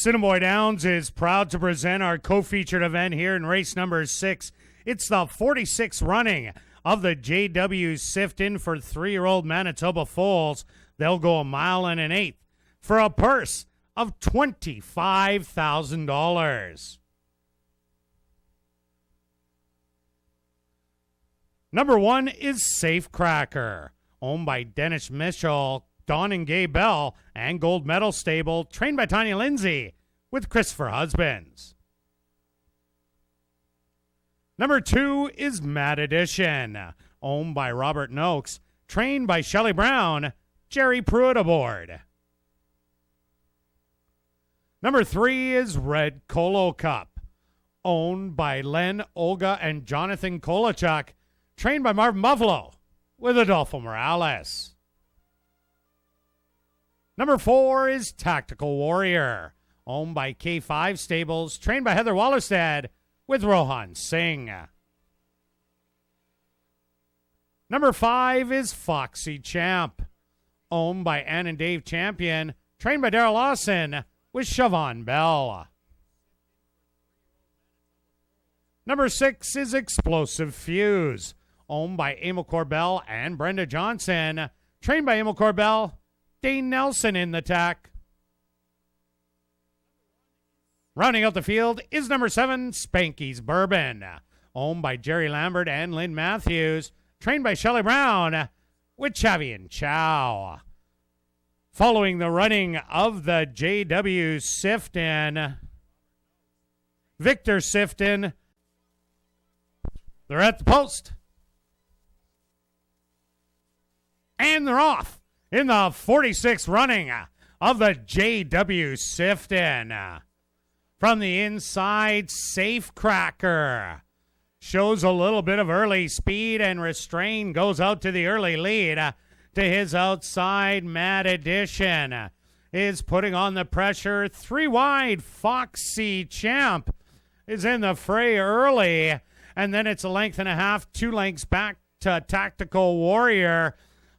Assiniboia Downs is proud to present our co-featured event here in race number 6. It's the 46th running of the JW Sifton for 3-year-old Manitoba foals. They'll go 1 mile and an eighth for a purse of $25,000. Number 1 is Safe Cracker, owned by Dennis Mitchell, Don and Gay Bell, and Gold Medal Stable, trained by Tanya Lindsay, with Christopher Husbands. Number 2 is Mad Edition, owned by Robert Noakes, trained by Shelley Brown, Jerry Pruitt aboard. Number 3 is Red Colo Cup, owned by Len, Olga, and Jonathan Kolachuk, trained by Marvin Buffalo, with Adolfo Morales. Number 4 is Tactical Warrior, owned by K5 Stables, trained by Heather Wallerstead, with Rohan Singh. Number 5 is Foxy Champ, owned by Ann and Dave Champion, trained by Darrell Lawson, with Siobhan Bell. Number 6 is Explosive Fuse, owned by Emil Corbell and Brenda Johnson, trained by Emil Corbell, Dane Nelson in the tack. Rounding out the field is number 7, Spanky's Bourbon, owned by Jerry Lambert and Lynn Matthews, trained by Shelley Brown, with Chavi and Chow. Following the running of the JW Sifton, Victor Sifton, they're at the post. And they're off in the 46th running of the JW Sifton. From the inside, Safe Cracker shows a little bit of early speed, and Restrain goes out to the early lead. To his outside, Mad Edition is putting on the pressure. 3 wide, Foxy Champ is in the fray early, and then it's a length and a half, 2 lengths back to Tactical Warrior.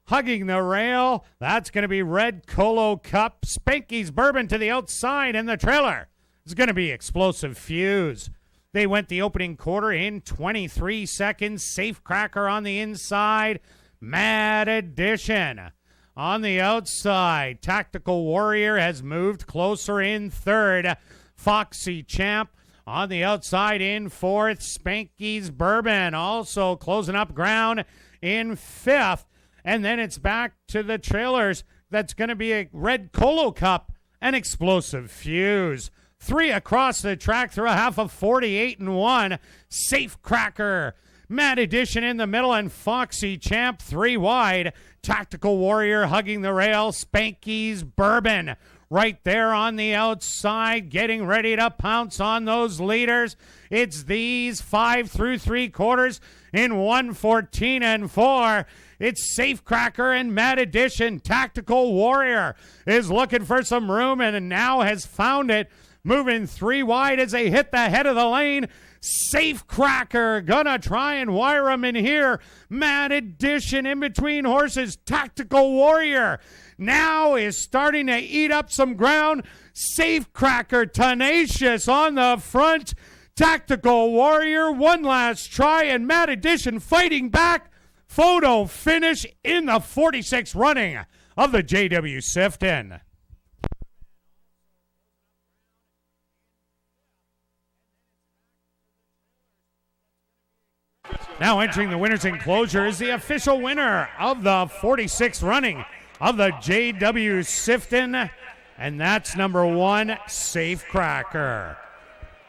Hugging the rail, that's going to be Red Colo Cup. Spanky's Bourbon to the outside, and the trailer is going to be Explosive Fuse. They went the opening quarter in 23 seconds. Safe Cracker on the inside. Mad Edition on the outside. Tactical Warrior has moved closer in third. Foxy Champ on the outside in fourth. Spanky's Bourbon also closing up ground in fifth. And then it's back to the trailers. That's going to be a Red Colo Cup and Explosive Fuse. 3 across the track through a half of 48-1. Safe Cracker, Mad Edition in the middle, and Foxy Champ 3 wide. Tactical Warrior hugging the rail. Spanky's Bourbon right there on the outside, getting ready to pounce on those leaders. It's these 5 through 3/4 in 1:14-4. It's Safe Cracker and Mad Edition. Tactical Warrior is looking for some room and now has found it. Moving 3 wide as they hit the head of the lane. Safe Cracker gonna try and wire him in here. Mad Edition in between horses. Tactical Warrior now is starting to eat up some ground. Safe Cracker tenacious on the front. Tactical Warrior one last try, and Mad Edition fighting back. Photo finish in the 46th running of the JW Sifton. Now entering the winner's enclosure is the official winner of the 46th running of the JW Sifton, and that's number 1, Safe Cracker.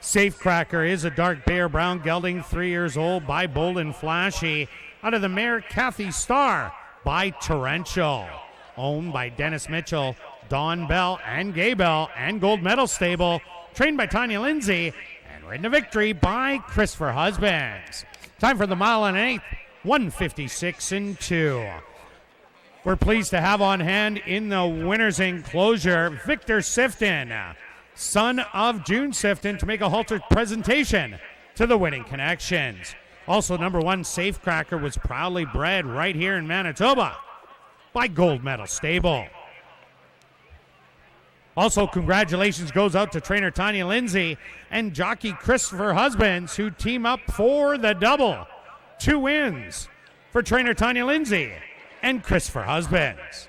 Safe Cracker is a dark bear brown gelding, 3 years old, by Bold and Flashy, out of the mare Kathy Starr by Torrential, owned by Dennis Mitchell, Don Bell, and Gay Bell, and Gold Medal Stable, trained by Tanya Lindsay, and ridden to victory by Christopher Husbands. Time for the mile and an eighth, 1:56-2. We're pleased to have on hand in the winner's enclosure Victor Sifton, son of June Sifton, to make a halter presentation to the winning connections. Also, number 1, Safe Cracker, was proudly bred right here in Manitoba by Gold Medal Stable. Also, congratulations goes out to trainer Tanya Lindsay and jockey Christopher Husbands, who team up for the double. 2 wins for trainer Tanya Lindsay and Christopher Husbands.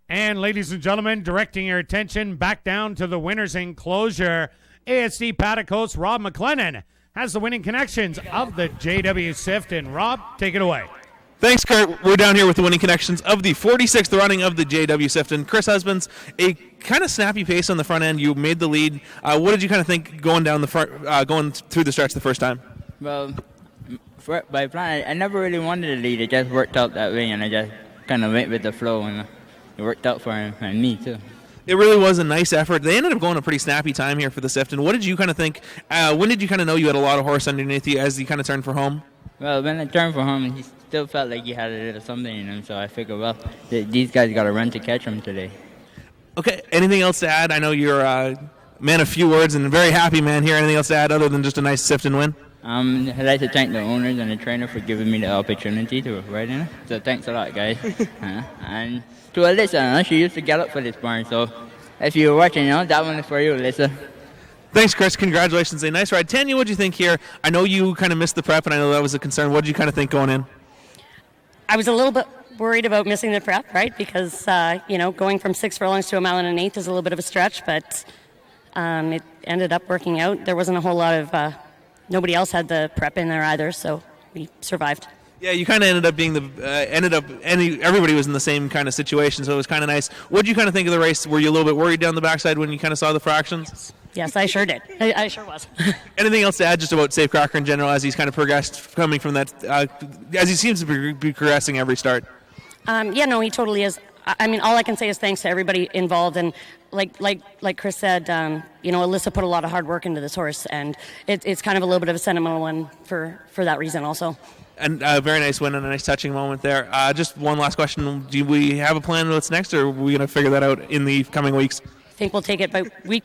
And ladies and gentlemen, directing your attention back down to the winner's enclosure, ASD Paddock host Rob McLennan has the winning connections of the JW Sifton. Rob, take it away. Thanks, Kurt. We're down here with the winning connections of the 46th running of the JW Sifton. Chris Husbands, a kind of snappy pace on the front end. You made the lead. What did you kind of think going down the front, going through the stretch the first time? Well, by plan, I never really wanted to lead. It just worked out that way, and I just kind of went with the flow, and it worked out for him and me too. It really was a nice effort. They ended up going a pretty snappy time here for the Sifton. What did you kind of think? When did you kind of know you had a lot of horse underneath you as you kind of turned for home? Well, when I turned for home, he still felt like he had a little something in him, so I figured, well, these guys got to run to catch him today. Okay, anything else to add? I know you're a man of few words and a very happy man here. Anything else to add other than just a nice Sifton win? I'd like to thank the owners and the trainer for giving me the opportunity to ride in it. So thanks a lot, guys. And to Alyssa, she used to get up for this barn, so if you're watching, that one is for you, Alyssa. Thanks, Chris. Congratulations. A nice ride. Tanya, what did you think here? I know you kind of missed the prep, and I know that was a concern. What did you kind of think going in? I was a little bit worried about missing the prep, right? Because, going from 6 furlongs to 1 1/8 is a little bit of a stretch, but it ended up working out. There wasn't a whole lot of, nobody else had the prep in there either, so we survived. Yeah, you kind of ended up being everybody was in the same kind of situation, so it was kind of nice. What did you kind of think of the race? Were you a little bit worried down the backside when you kind of saw the fractions? Yes, I sure did. I sure was. Anything else to add just about Safecracker in general as he's kind of progressed, coming from that, as he seems to be progressing every start? He totally is. I mean, all I can say is thanks to everybody involved, and like Chris said, Alyssa put a lot of hard work into this horse, and it's kind of a little bit of a sentimental one for that reason also. And a very nice win and a nice touching moment there. Just one last question. Do we have a plan what's next, or are we going to figure that out in the coming weeks? I think we'll take it by week.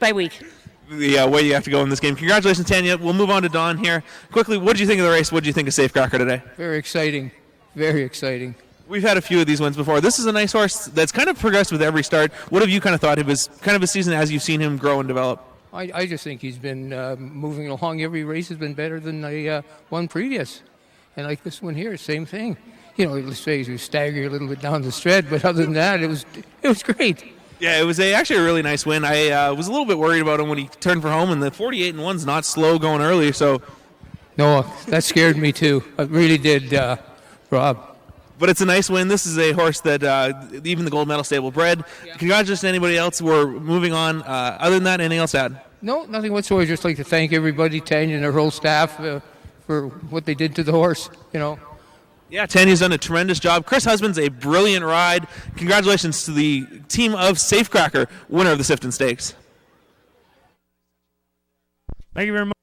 The way you have to go in this game. Congratulations, Tanya. We'll move on to Don here. Quickly, what did you think of the race? What did you think of Safecracker today? Very exciting. Very exciting. We've had a few of these wins before. This is a nice horse that's kind of progressed with every start. What have you kind of thought of his kind of a season as you've seen him grow and develop? I just think he's been moving along. Every race has been better than the one previous. And like this one here, same thing. Let's say he was staggering a little bit down the stretch, but other than that, it was great. Yeah, it was actually a really nice win. I was a little bit worried about him when he turned for home, and the 48-1's not slow going early. So, no, that scared me too. It really did, Rob. But it's a nice win. This is a horse that even the gold medal stable bred. Yeah. Congratulations to anybody else. We're moving on. Other than that, anything else to add? No, nothing whatsoever. Just like to thank everybody, Tanya and her whole staff, for what they did to the horse. Yeah, Tanya's done a tremendous job. Chris Husbands, a brilliant ride. Congratulations to the team of Safecracker, winner of the Sifton Stakes. Thank you very much.